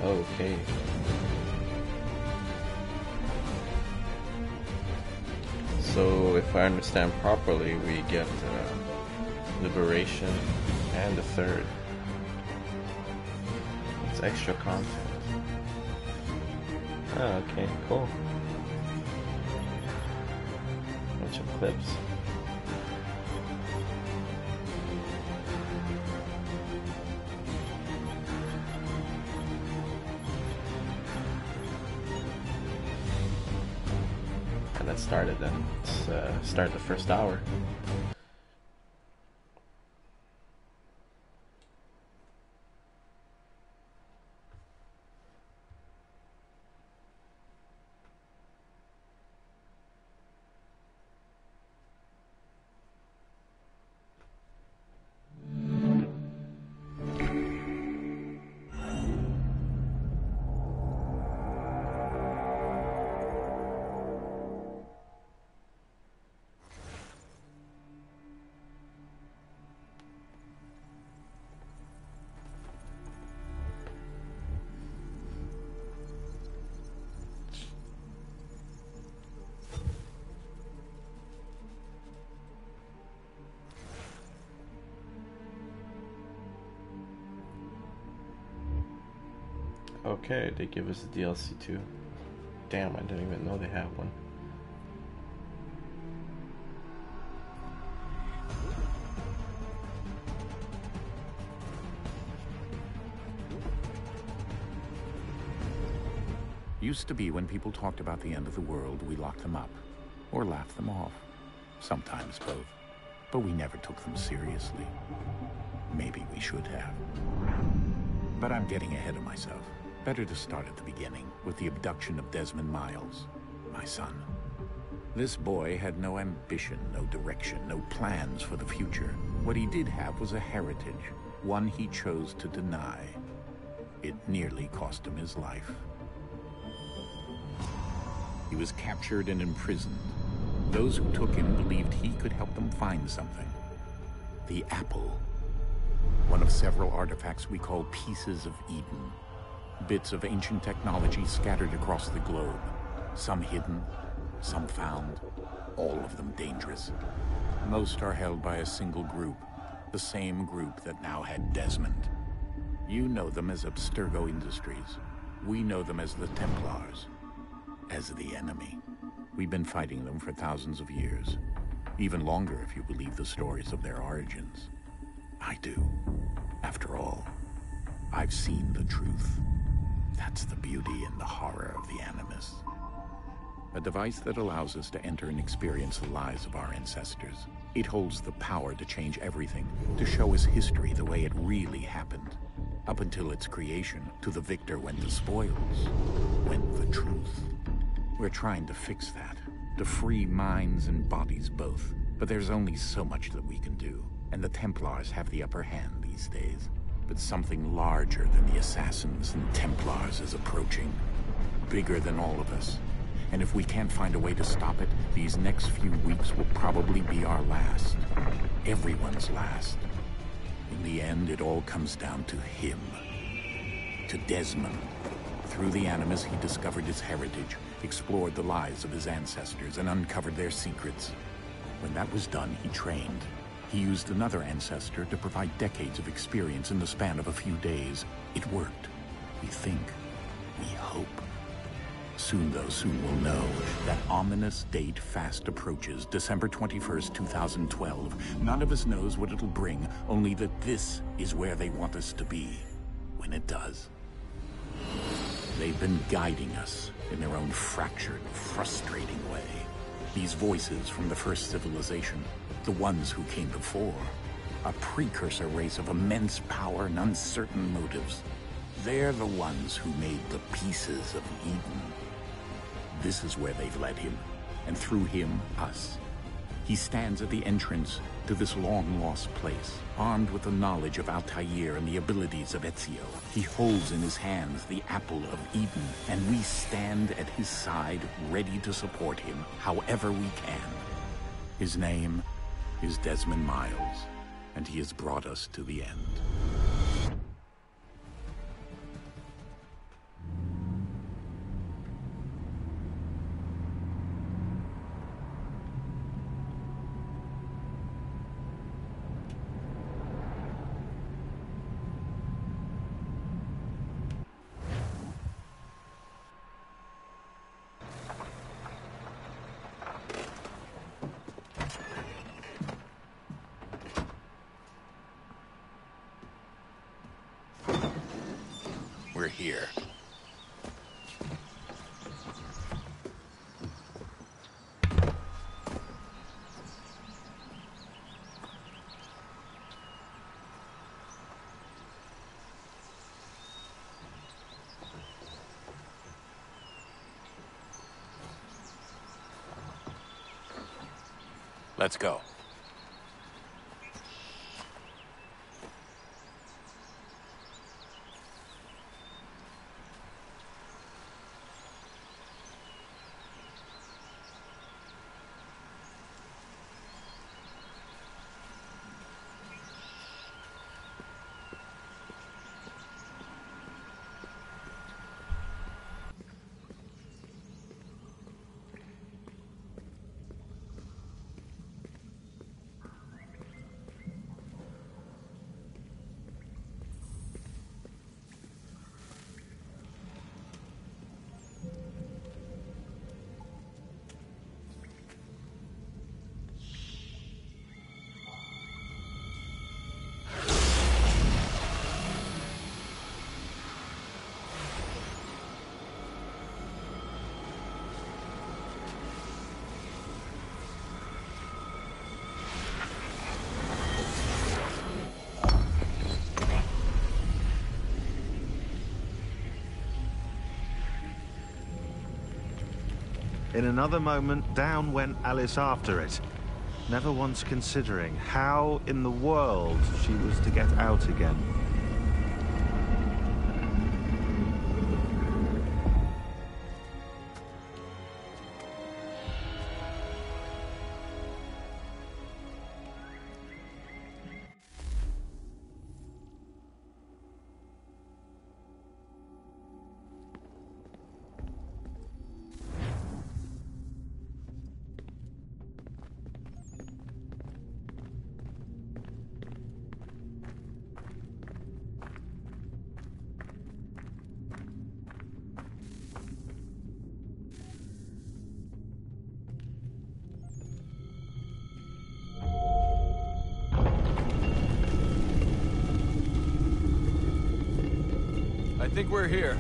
Okay. So, if I understand properly, we get Liberation and the third. It's extra content. Ah, okay, cool. Bunch of clips. And that started then. Let's start the first hour. Okay, they give us a DLC too. Damn, I didn't even know they have one. Used to be when people talked about the end of the world, we locked them up. Or laughed them off. Sometimes both. But we never took them seriously. Maybe we should have. But I'm getting ahead of myself. Better to start at the beginning, with the abduction of Desmond Miles, my son. This boy had no ambition, no direction, no plans for the future. What he did have was a heritage, one he chose to deny. It nearly cost him his life. He was captured and imprisoned. Those who took him believed he could help them find something. The apple. One of several artifacts we call Pieces of Eden. Bits of ancient technology scattered across the globe. Some hidden, some found, all of them dangerous. Most are held by a single group, the same group that now had Desmond. You know them as Abstergo Industries. We know them as the Templars, as the enemy. We've been fighting them for thousands of years, even longer if you believe the stories of their origins. I do. After all, I've seen the truth. That's the beauty and the horror of the Animus. A device that allows us to enter and experience the lives of our ancestors. It holds the power to change everything, to show us history the way it really happened. Up until its creation, to the victor went the spoils, went the truth. We're trying to fix that, to free minds and bodies both. But there's only so much that we can do, and the Templars have the upper hand these days. But something larger than the Assassins and Templars is approaching. Bigger than all of us. And if we can't find a way to stop it, these next few weeks will probably be our last. Everyone's last. In the end, it all comes down to him. To Desmond. Through the Animus, he discovered his heritage, explored the lives of his ancestors, and uncovered their secrets. When that was done, he trained. He used another ancestor to provide decades of experience in the span of a few days. It worked. We think. We hope. Soon, though, soon we'll know. That ominous date fast approaches, December 21st, 2012. None of us knows what it'll bring, only that this is where they want us to be. When it does. They've been guiding us in their own fractured, frustrating way. These voices from the first civilization, the ones who came before, a precursor race of immense power and uncertain motives. They're the ones who made the Pieces of Eden. This is where they've led him, and through him, us. He stands at the entrance to this long-lost place, armed with the knowledge of Altair and the abilities of Ezio. He holds in his hands the Apple of Eden, and we stand at his side, ready to support him however we can. His name is Desmond Miles, and he has brought us to the end. here. Let's go. In another moment, down went Alice after it, never once considering how in the world she was to get out again. I think we're here.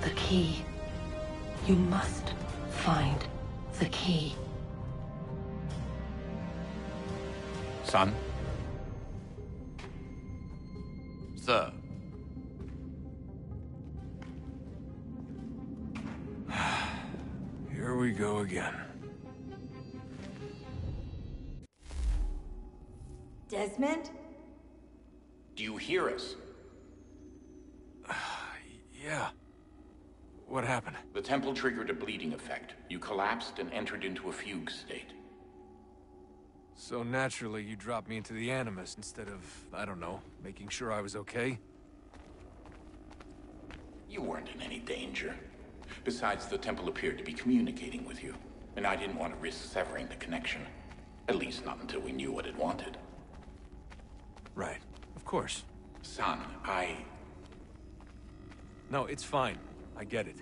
The key. You must find the key. Son? Sir. Here we go again. Desmond? Do you hear us? Yeah. What happened? The temple triggered a bleeding effect. You collapsed and entered into a fugue state. So naturally, you dropped me into the Animus instead of, I don't know, making sure I was okay? You weren't in any danger. Besides, the temple appeared to be communicating with you, and I didn't want to risk severing the connection. At least not until we knew what it wanted. Right. Of course. Son, No, it's fine. I get it.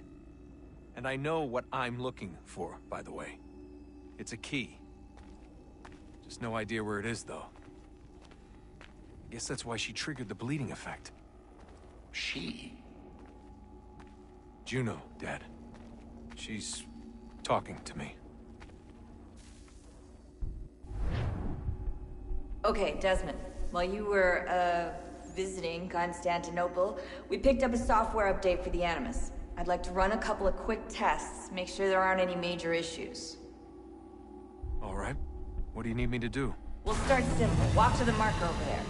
And I know what I'm looking for, by the way. It's a key. Just no idea where it is, though. I guess that's why she triggered the bleeding effect. She? Juno, Dad. She's talking to me. Okay, Desmond. While you were, visiting Constantinople, we picked up a software update for the Animus. I'd like to run a couple of quick tests, make sure there aren't any major issues. All right. What do you need me to do? We'll start simple. Walk to the marker over there.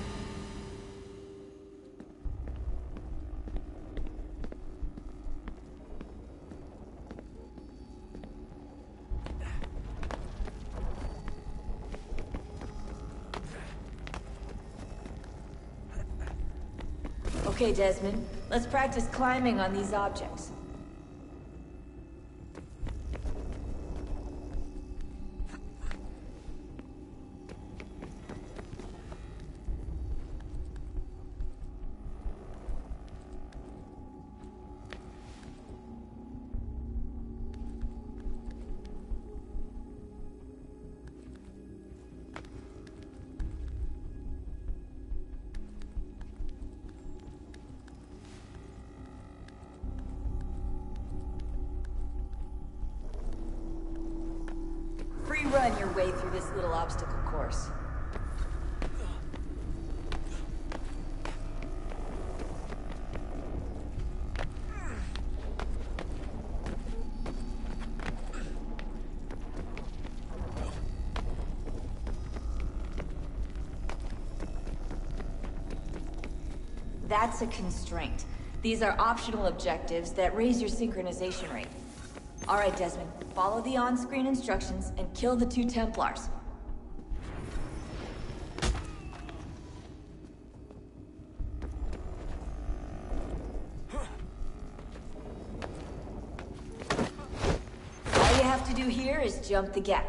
Okay, Desmond. Let's practice climbing on these objects. Run your way through this little obstacle course. That's a constraint. These are optional objectives that raise your synchronization rate. All right, Desmond. Follow the on-screen instructions and kill the 2 Templars. All you have to do here is jump the gap.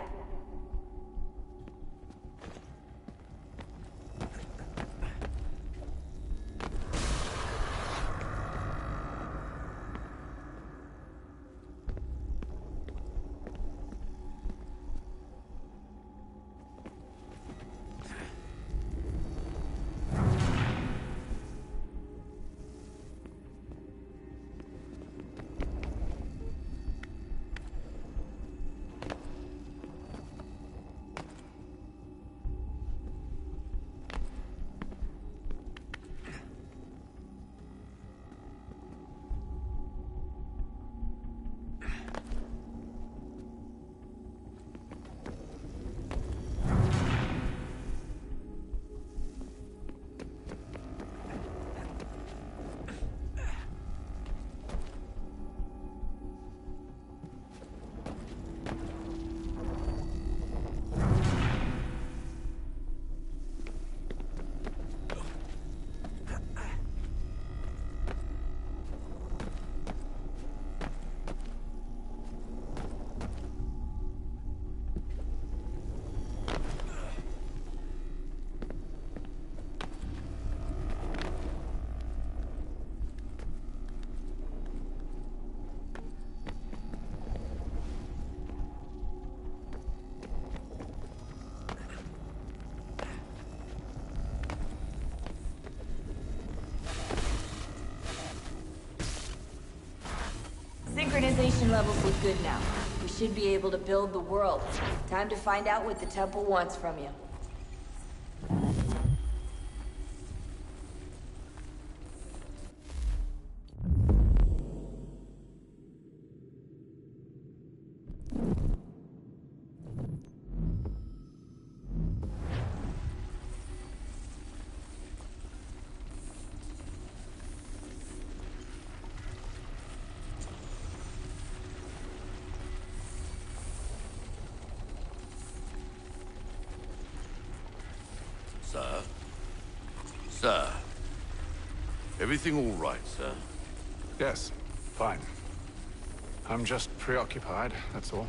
Synchronization levels look good now. We should be able to build the world. Time to find out what the temple wants from you. Sir? Sir? Everything all right, sir? Yes, fine. I'm just preoccupied, that's all.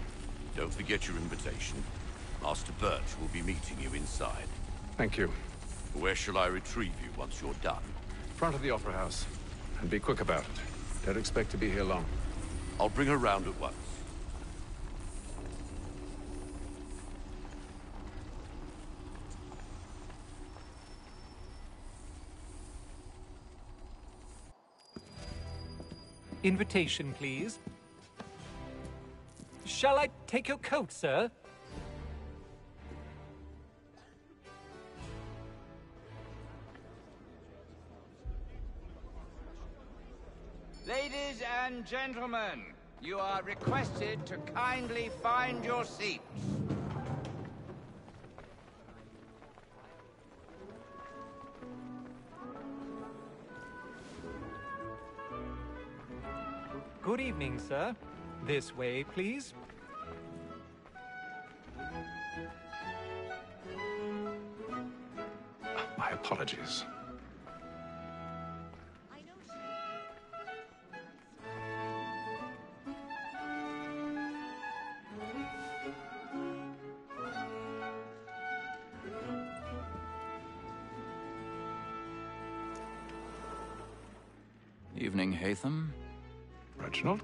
Don't forget your invitation. Master Birch will be meeting you inside. Thank you. Where shall I retrieve you once you're done? Front of the Opera House. And be quick about it. Don't expect to be here long. I'll bring her round at once. Invitation, please. Shall I take your coat, sir? Ladies and gentlemen, you are requested to kindly find your seats. Good evening, sir. This way, please. My apologies. Evening, Haytham. Reginald?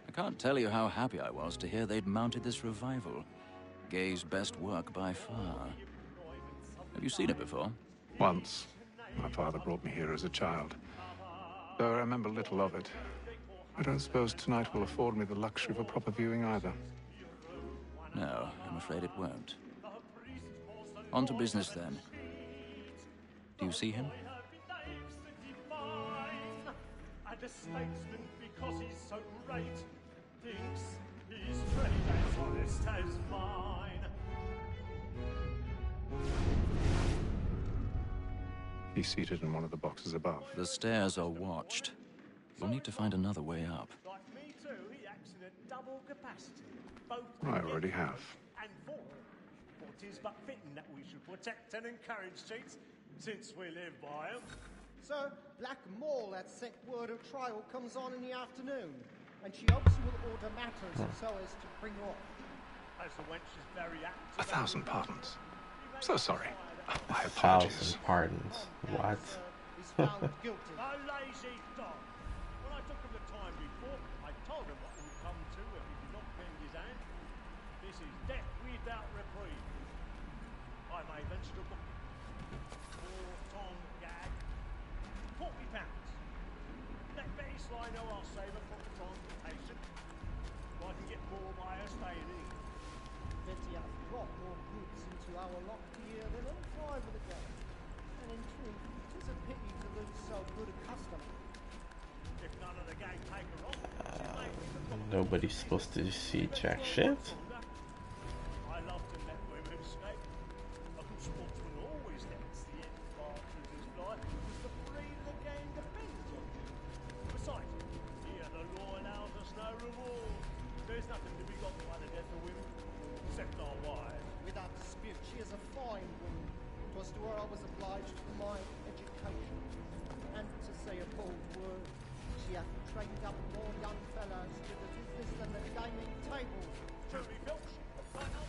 I can't tell you how happy I was to hear they'd mounted this revival. Gay's best work by far. Have you seen it before? Once. My father brought me here as a child. Though I remember little of it. I don't suppose tonight will afford me the luxury of a proper viewing either. No, I'm afraid it won't. On to business then. Do you see him? And a statesman, because he's so great, thinks his trade as honest as mine. He's seated in one of the boxes above. The stairs are watched. You'll need to find another way up. Like me too, he acts in a double capacity. Both I already have. and for. For 'tis but fitting that we should protect and encourage cheats, since we live by 'em. Sir, Black Mall had sent word of trial comes on in the afternoon, and she hopes you will order matters so as to bring her off. As the wench is very active. 1,000 pardons. So sorry. My 1,000 apologies. pardons. What? Is found guilty. A lazy dog. When I took him the time before, I told him what would come to if he did not bend his hand. This is death without reprieve. I made vegetable. Poor Tom Gag. £40. Let Betty Sly know I'll save her from transportation. I can get more by her staying in. Betty hath brought more goods into our lot here than all five of the gang. And in truth, 'tis a pity to lose so good a customer. If none of the gang take her on, she may be the Nobody's supposed to see jack shit. I love to let women escape. A good sportsman always lets the end partridges fly, because the free of the game depends on you. Besides, here the law allows us no reward. There's nothing to be got by the death of women, except our wives. Without dispute, she is a fine woman. 'Twas to her I was obliged for my education. And to say a bold word, she hath trained up more young fellows to the business than the gaming table. Truly, Filch, I know.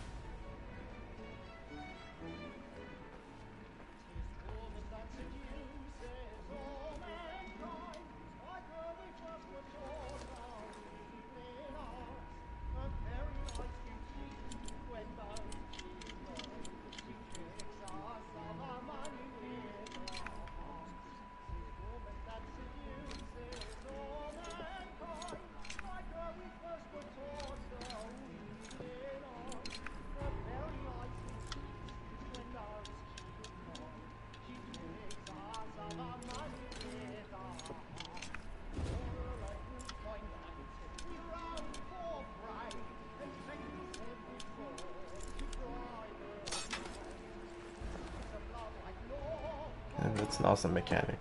And that's an awesome mechanic.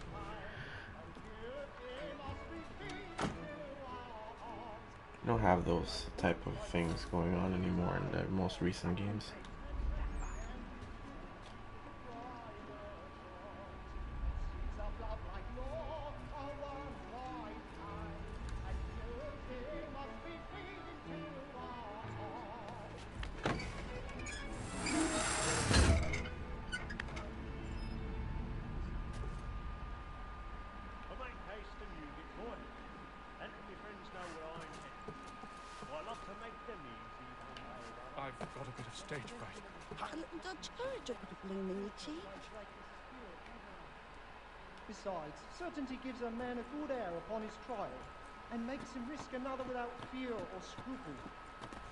You don't have those type of things going on anymore in the most recent games. stage fright. A little cherry drop of bloom in your cheek. Besides, certainty gives a man a good air upon his trial, and makes him risk another without fear or scruple.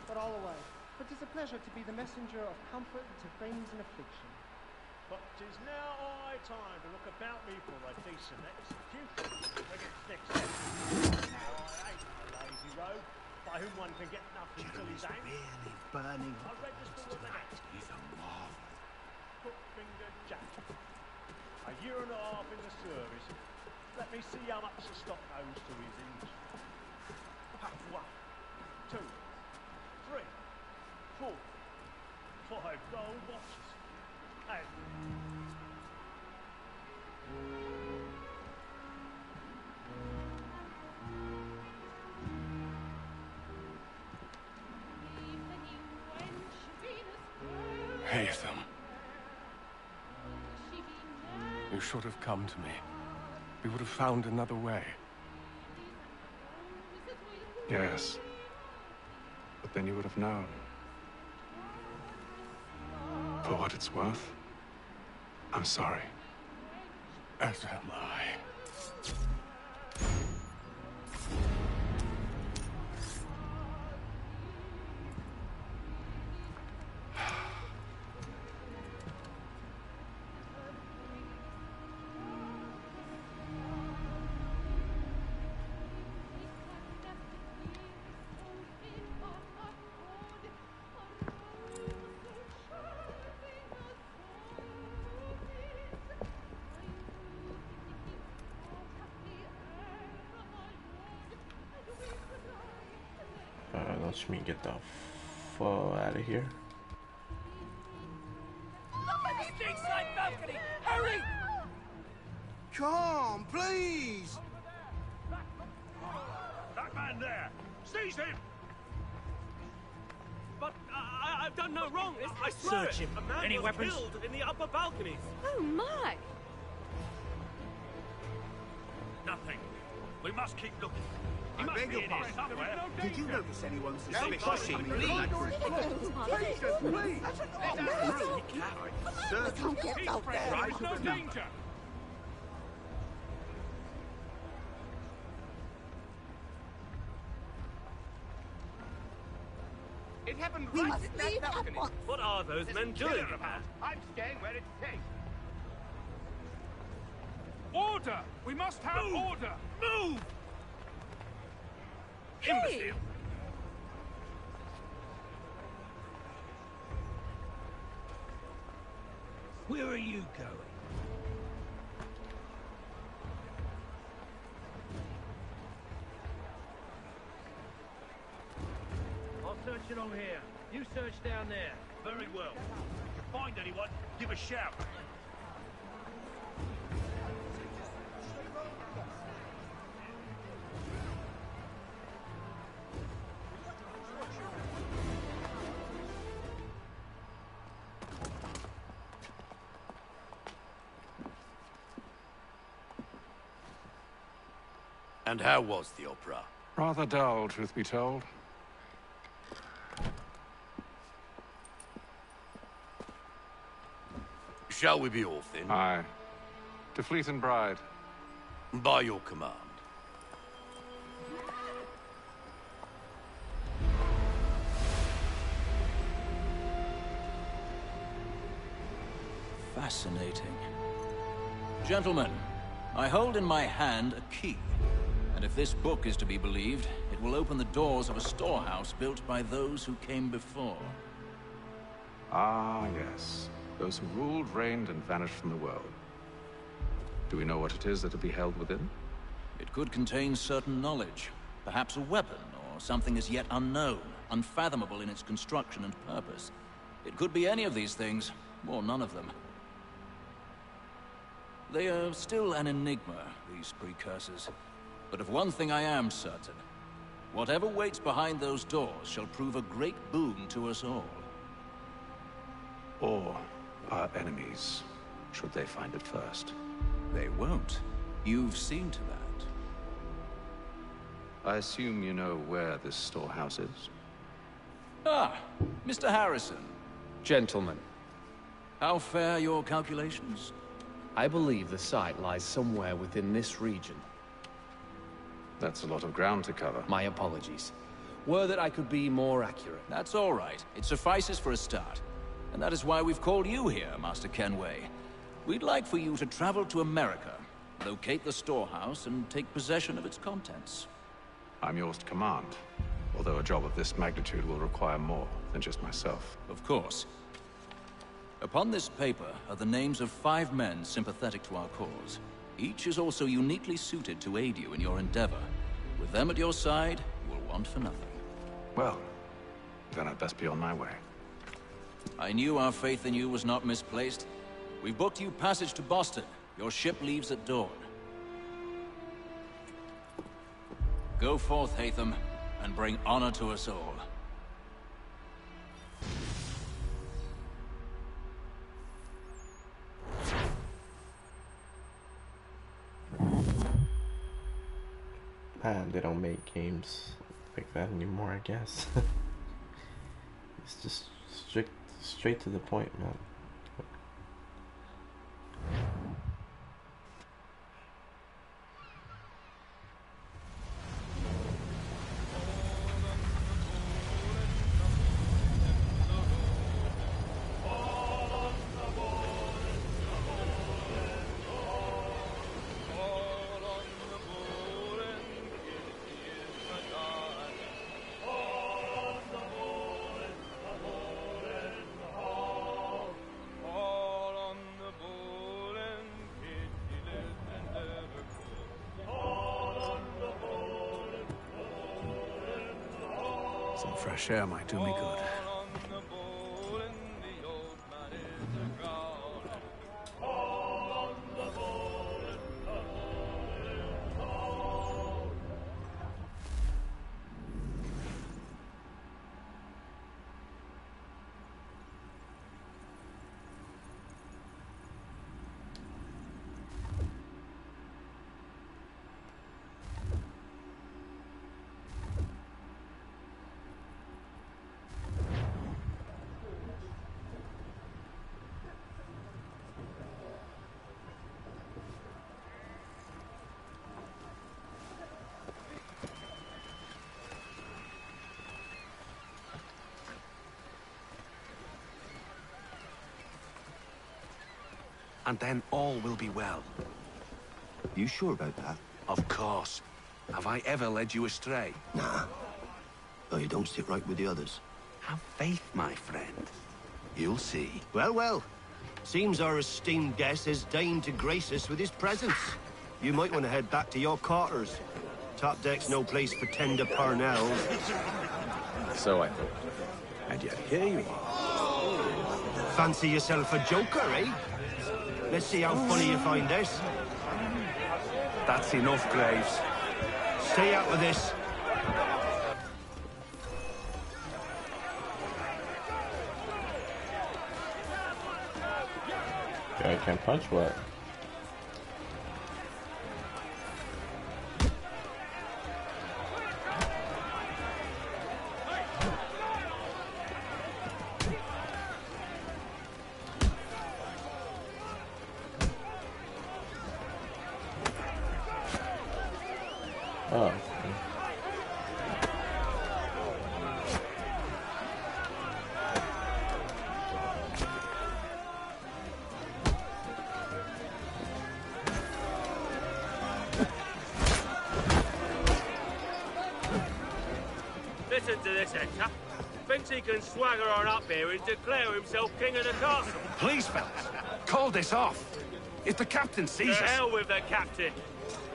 But all away, for 'tis a pleasure to be the messenger of comfort to friends in affliction. But 'tis now high time to look about me for a decent execution. Against next step. Now I ain't a lazy rogue, by whom one can get nothing till he's hanged. Really burning. I register with the next. He's a marvel. Crookfinger Jack. A year and a half in the service. Let me see how much the stock owes to his inch. 1, 2, 3, 4, 5 gold watches. And Haytham. You should have come to me. We would have found another way. Yes. But then you would have known. For what it's worth, I'm sorry. As am I. Let me get the fuck out of here. Stateside balcony! Hurry! Come, please! that man there! Seize him! But I've done no wrong. I swear Search him. A man Any was weapons? killed in the upper balconies. Oh my! Nothing. We must keep looking. I beg your pardon. Did you notice anyone suspicious? Please! Sir, Can't get out there. There's no danger. It happened We right must at that leave at balcony. once. What are those There's men a killer doing? about. I'm staying where it's safe. Order! We must have order! Move! Hey! Where are you going? I'll search along here. You search down there. Very well. If you find anyone, give a shout. And how was the opera? Rather dull, truth be told. Shall we be off then? Aye. To Fleet and Bride. By your command. Fascinating. Gentlemen, I hold in my hand a key. And if this book is to be believed, it will open the doors of a storehouse built by those who came before. Ah, yes. Those who ruled, reigned, and vanished from the world. Do we know what it is that will be held within? It could contain certain knowledge. Perhaps a weapon, or something as yet unknown, unfathomable in its construction and purpose. It could be any of these things, or none of them. They are still an enigma, these precursors. But of one thing I am certain. Whatever waits behind those doors shall prove a great boon to us all. Or our enemies, should they find it first. They won't. You've seen to that. I assume you know where this storehouse is? Ah, Mr. Harrison. Gentlemen. How fair your calculations? I believe the site lies somewhere within this region. That's a lot of ground to cover. My apologies. Were that I could be more accurate. That's all right. It suffices for a start. And that is why we've called you here, Master Kenway. We'd like for you to travel to America, locate the storehouse, and take possession of its contents. I'm yours to command, although a job of this magnitude will require more than just myself. Of course. Upon this paper are the names of 5 men sympathetic to our cause. Each is also uniquely suited to aid you in your endeavor. With them at your side, you will want for nothing. Well, then I'd best be on my way. I knew our faith in you was not misplaced. We've booked you passage to Boston. Your ship leaves at dawn. Go forth, Haytham, and bring honor to us all. Man, they don't make games like that anymore, I guess. It's just straight to the point, man. Some fresh air might do me good. And then all will be well. You sure about that? Of course. Have I ever led you astray? Nah. Oh, you don't sit right with the others. Have faith, my friend. You'll see. Well, well. Seems our esteemed guest has deigned to grace us with his presence. You might want to head back to your quarters. Top deck's no place for tender parnells. So I thought. And yet here you are. Fancy yourself a joker, eh? Let's see how funny you find this. That's enough, Graves. Stay out of this. I can't punch what? Oh. Listen to this, Hector. Thinks he can swagger on up here and declare himself king of the castle. Please, fellas, call this off. If the captain sees us... To hell with the captain.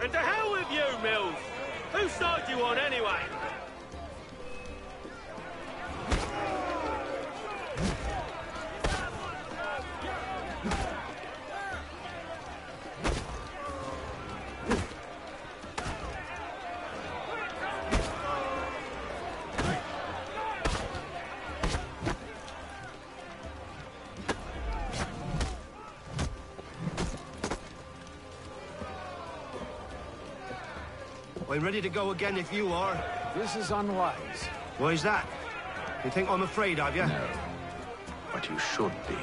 And to hell with you, Mills. Whose side you on, anyway? I'm ready to go again if you are. This is unwise. Why is that? You think I'm afraid of you? No. But what you should be.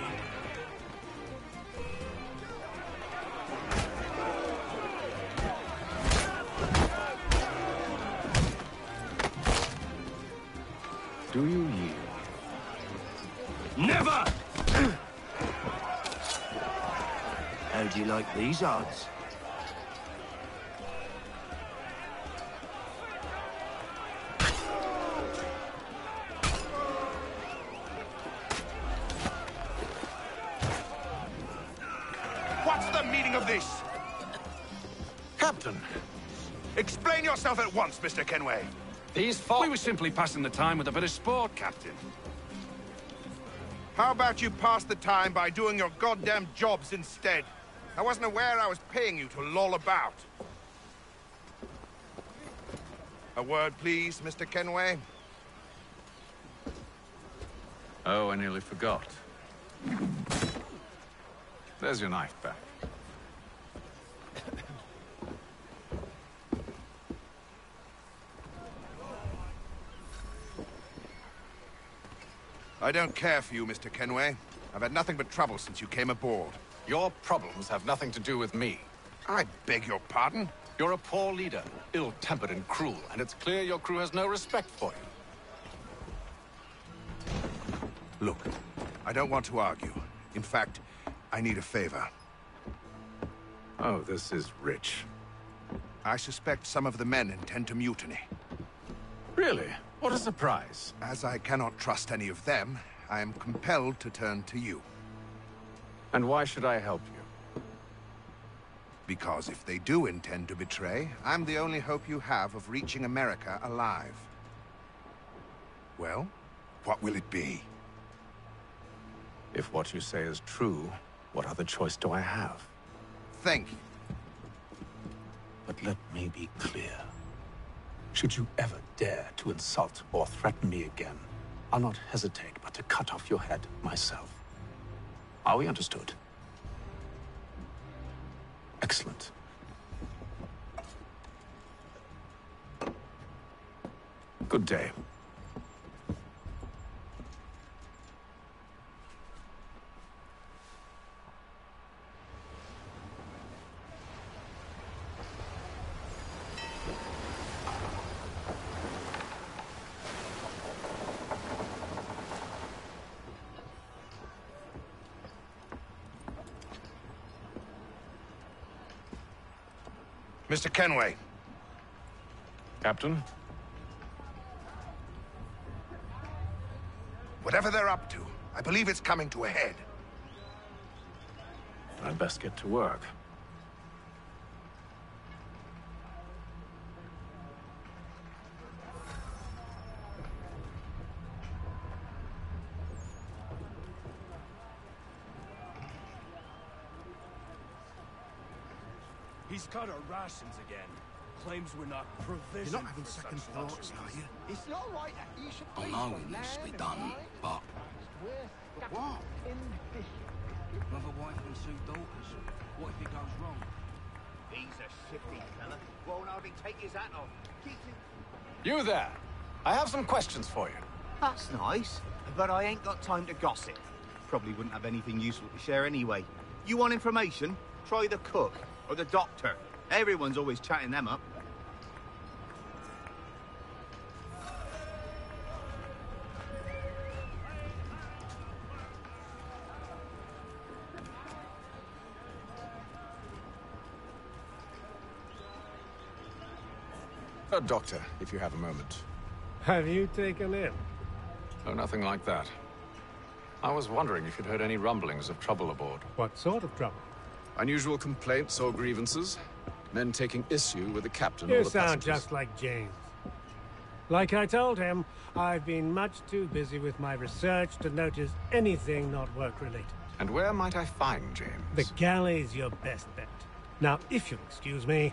Do you yield? Never! How do you like these odds? What's the meaning of this? Captain! Explain yourself at once, Mr. Kenway. These folk... We were simply passing the time with a bit of sport, Captain. How about you pass the time by doing your goddamn jobs instead? I wasn't aware I was paying you to loll about. A word, please, Mr. Kenway. Oh, I nearly forgot. There's your knife back. I don't care for you, Mr. Kenway. I've had nothing but trouble since you came aboard. Your problems have nothing to do with me. I beg your pardon? You're a poor leader, ill-tempered and cruel, and it's clear your crew has no respect for you. Look, I don't want to argue. In fact, I need a favor. Oh, this is rich. I suspect some of the men intend to mutiny. Really? What a surprise. As I cannot trust any of them, I am compelled to turn to you. And why should I help you? Because if they do intend to betray, I'm the only hope you have of reaching America alive. Well, what will it be? If what you say is true, what other choice do I have? Thank you. But let me be clear. Should you ever dare to insult or threaten me again, I'll not hesitate but to cut off your head myself. Are we understood? Excellent. Good day. Mr. Kenway. Captain? Whatever they're up to, I believe it's coming to a head. I'd best get to work. He's cut our rations again. Claims we're not provisioned. You're not having second thoughts, are you? It's not right that you should I know it needs to be done, but... What? Another wife and 2 daughters. What if it goes wrong? He's a shifty fella. Won't hardly take his hat off. You there! I have some questions for you. That's nice, but I ain't got time to gossip. Probably wouldn't have anything useful to share anyway. You want information? Try the cook or the doctor. Everyone's always chatting them up. Doctor, if you have a moment. Have you taken in? Oh, nothing like that. I was wondering if you'd heard any rumblings of trouble aboard. What sort of trouble? Unusual complaints or grievances? Men taking issue with the captain You or the sound passengers? just like James. Like I told him, I've been much too busy with my research to notice anything not work-related. And where might I find James? The galley's your best bet. Now, if you'll excuse me...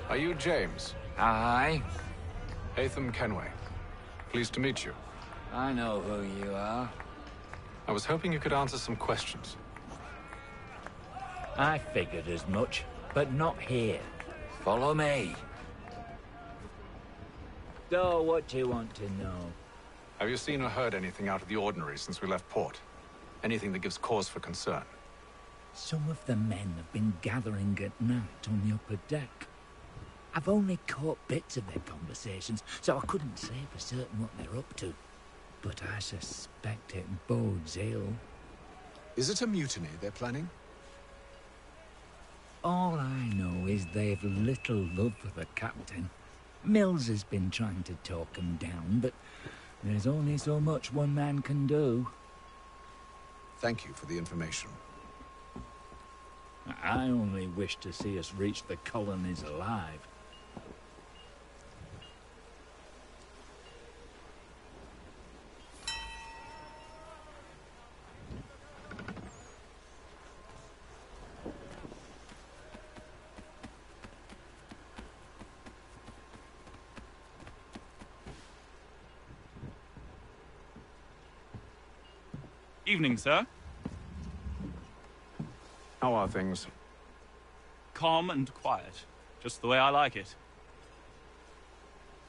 Are you James? Aye. Haytham Kenway. Pleased to meet you. I know who you are. I was hoping you could answer some questions. I figured as much, but not here. Follow me. So, what do you want to know? Have you seen or heard anything out of the ordinary since we left port? Anything that gives cause for concern? Some of the men have been gathering at night on the upper deck. I've only caught bits of their conversations, so I couldn't say for certain what they're up to. But I suspect it bodes ill. Is it a mutiny they're planning? All I know is they've little love for the captain. Mills has been trying to talk him down, but there's only so much one man can do. Thank you for the information. I only wish to see us reach the colonies alive. Evening, sir. How are things? Calm and quiet. Just the way I like it.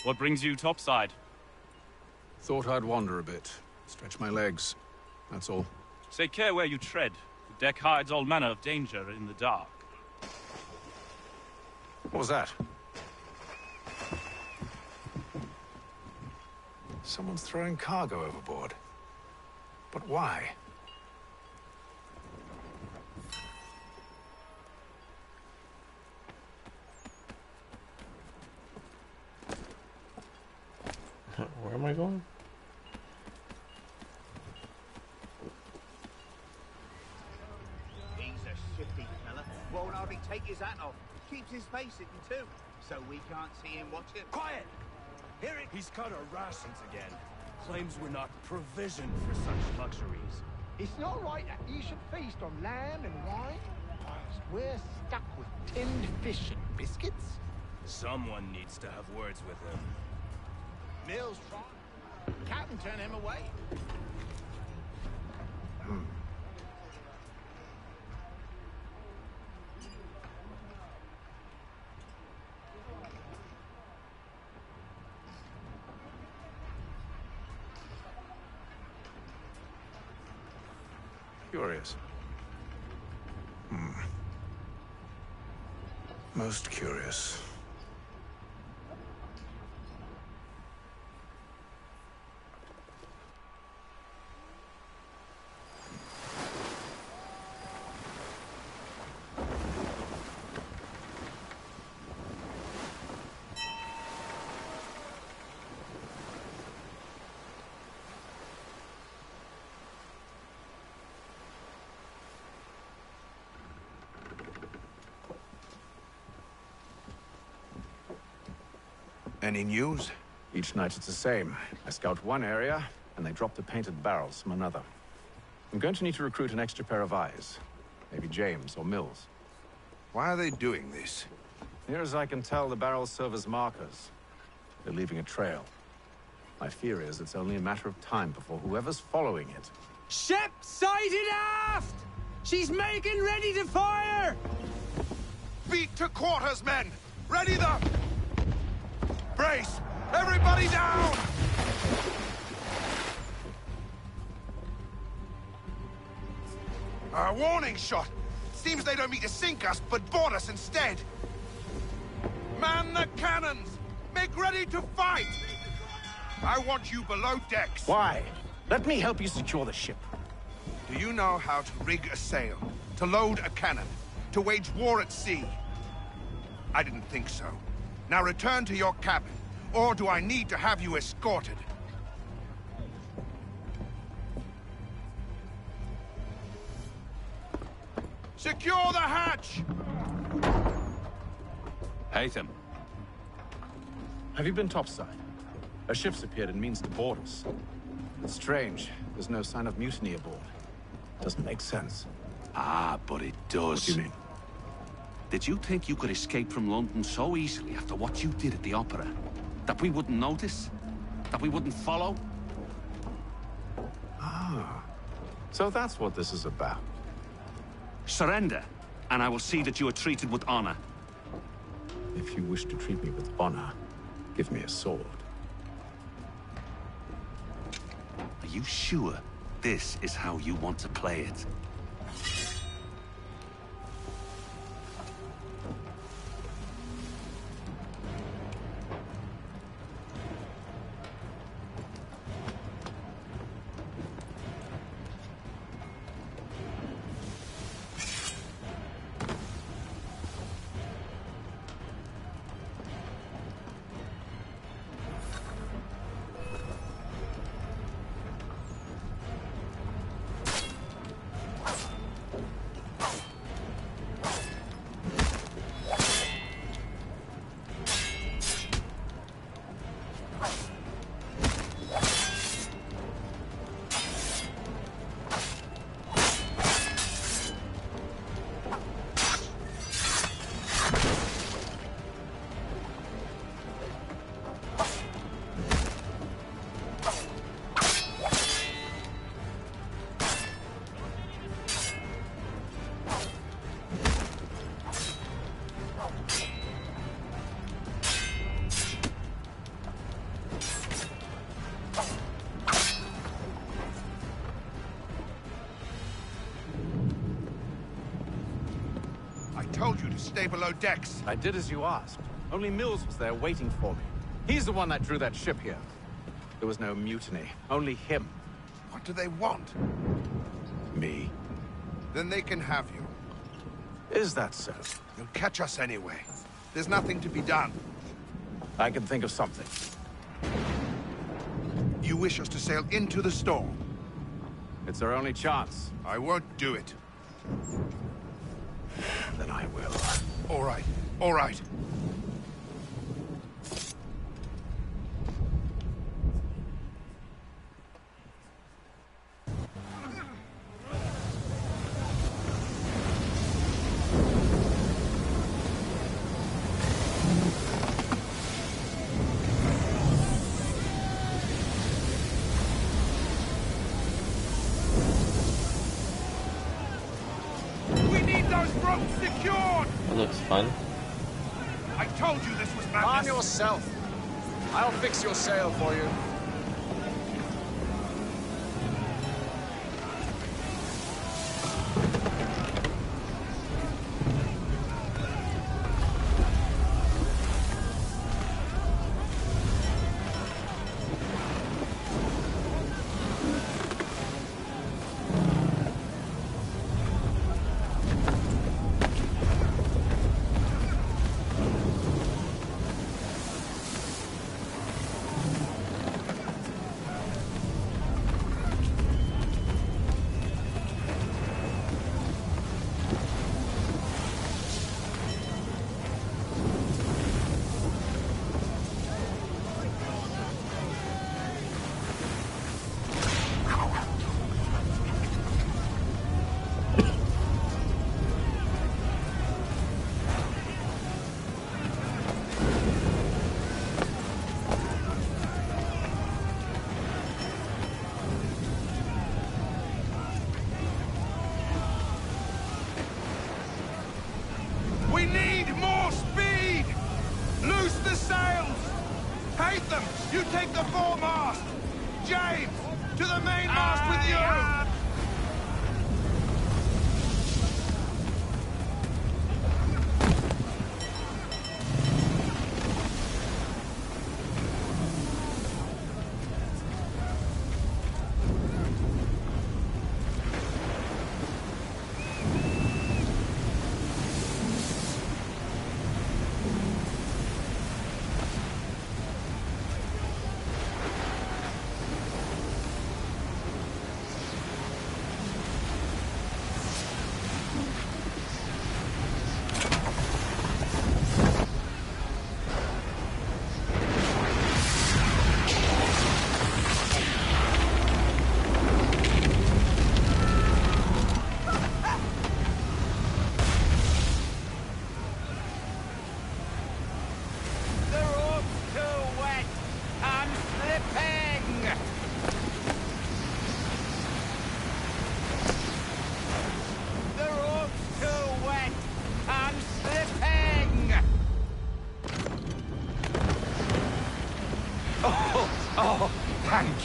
What brings you topside? Thought I'd wander a bit. Stretch my legs. That's all. Take care where you tread. The deck hides all manner of danger in the dark. What was that? Someone's throwing cargo overboard. But why? Where am I going? He's a shifty fella. Won't hardly take his hat off. Keeps his face hidden too, so we can't see him watching. Quiet! Hear it? He's cut our rations again. Claims we're not provisioned for such luxuries. It's not right that you should feast on lamb and wine, whilst we're stuck with tinned fish and biscuits. Someone needs to have words with him. Mills tried. Captain turned him away. Curious. Most curious. Any news? Each night it's the same. I scout one area, and they drop the painted barrels from another. I'm going to need to recruit an extra pair of eyes. Maybe James or Mills. Why are they doing this? Near as I can tell, the barrels serve as markers. They're leaving a trail. My fear is it's only a matter of time before whoever's following it... Ship sighted aft! She's making ready to fire! Beat to quarters, men! Ready the... Brace! Everybody down! A warning shot! Seems they don't mean to sink us, but board us instead! Man the cannons! Make ready to fight! I want you below decks! Why? Let me help you secure the ship. Do you know how to rig a sail? To load a cannon? To wage war at sea? I didn't think so. Now return to your cabin, or do I need to have you escorted? Secure the hatch! Haytham. Have you been topside? A ship's appeared and means to board us. It's strange. There's no sign of mutiny aboard. Doesn't make sense. Ah, but it does. What do you mean? Did you think you could escape from London so easily after what you did at the Opera? That we wouldn't notice? That we wouldn't follow? Ah. So that's what this is about. Surrender, and I will see that you are treated with honor. If you wish to treat me with honor, give me a sword. Are you sure this is how you want to play it? I told you to stay below decks. I did as you asked. Only Mills was there waiting for me. He's the one that drew that ship here. There was no mutiny, only him. What do they want? Me. Then they can have you. Is that so? You'll catch us anyway. There's nothing to be done. I can think of something. You wish us to sail into the storm? It's our only chance. I won't do it. Then I will. All right. All right. It looks fun. I told you this was madness. Arm yourself. I'll fix your sail for you. You take the foremast! James, to the mainmast with you!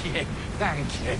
you, thank you.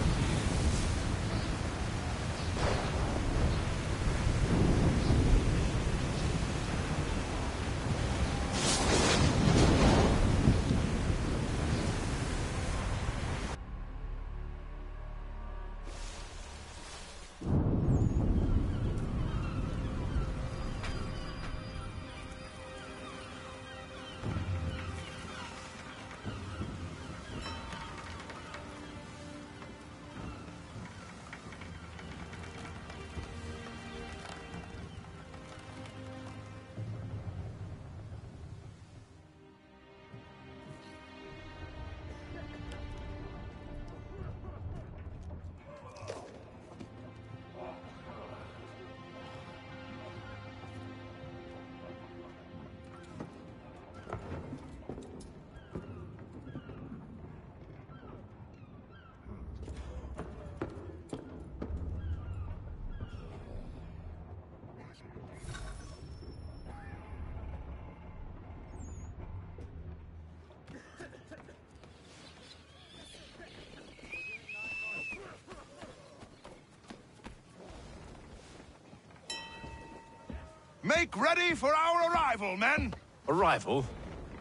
Make ready for our arrival, men! Arrival?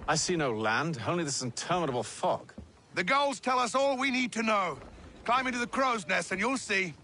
I see no land, only this interminable fog. The gulls tell us all we need to know. Climb into the crow's nest and you'll see.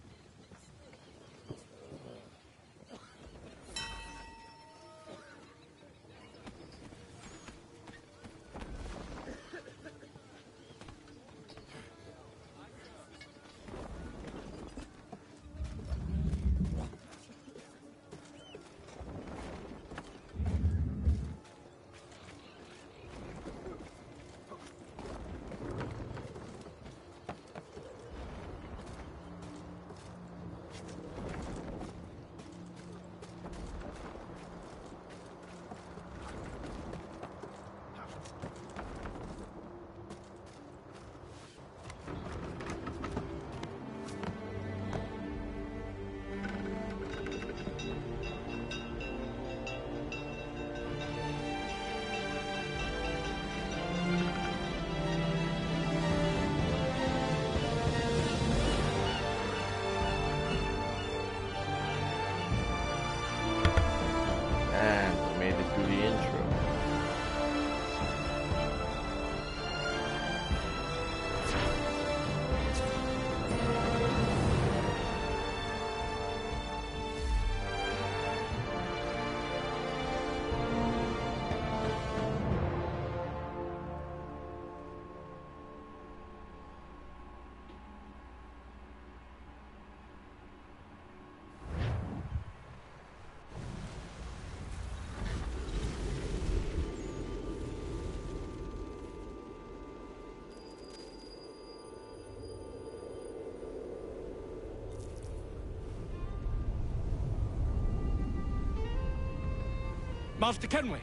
Master Kenway!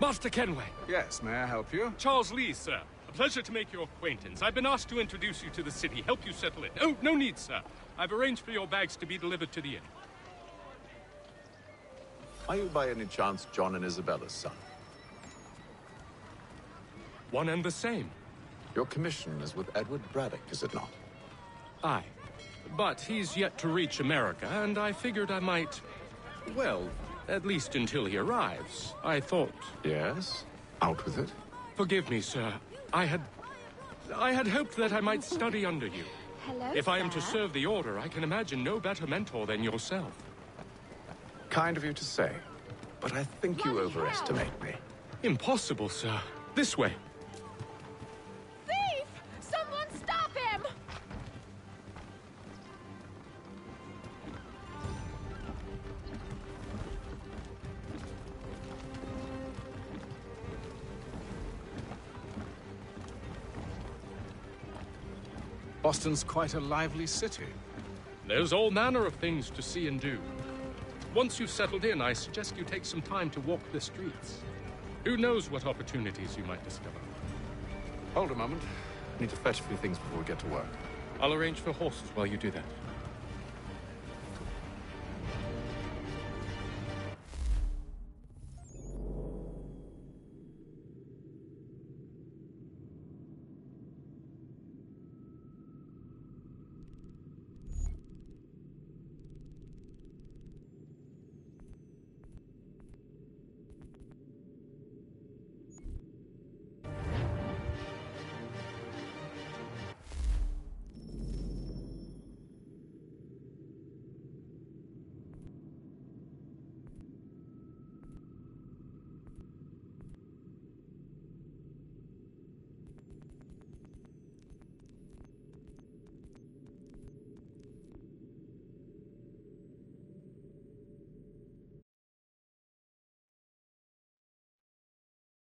Master Kenway! Yes, may I help you? Charles Lee, sir. A pleasure to make your acquaintance. I've been asked to introduce you to the city, help you settle in. Oh, no need, sir. I've arranged for your bags to be delivered to the inn. Are you by any chance John and Isabella's son? One and the same. Your commission is with Edward Braddock, is it not? Aye. But he's yet to reach America, and I figured I might... well, at least until he arrives. I thought... Yes? Out with it. Forgive me, sir. I had hoped that I might study under you. Hello, If I am to sir. serve the Order, I can imagine no better mentor than yourself. Kind of you to say, but I think you overestimate me. Impossible, sir. This way. Thief! Someone stop him! Boston's quite a lively city. There's all manner of things to see and do. Once you've settled in, I suggest you take some time to walk the streets. Who knows what opportunities you might discover. Hold a moment. I need to fetch a few things before we get to work. I'll arrange for horses while you do that.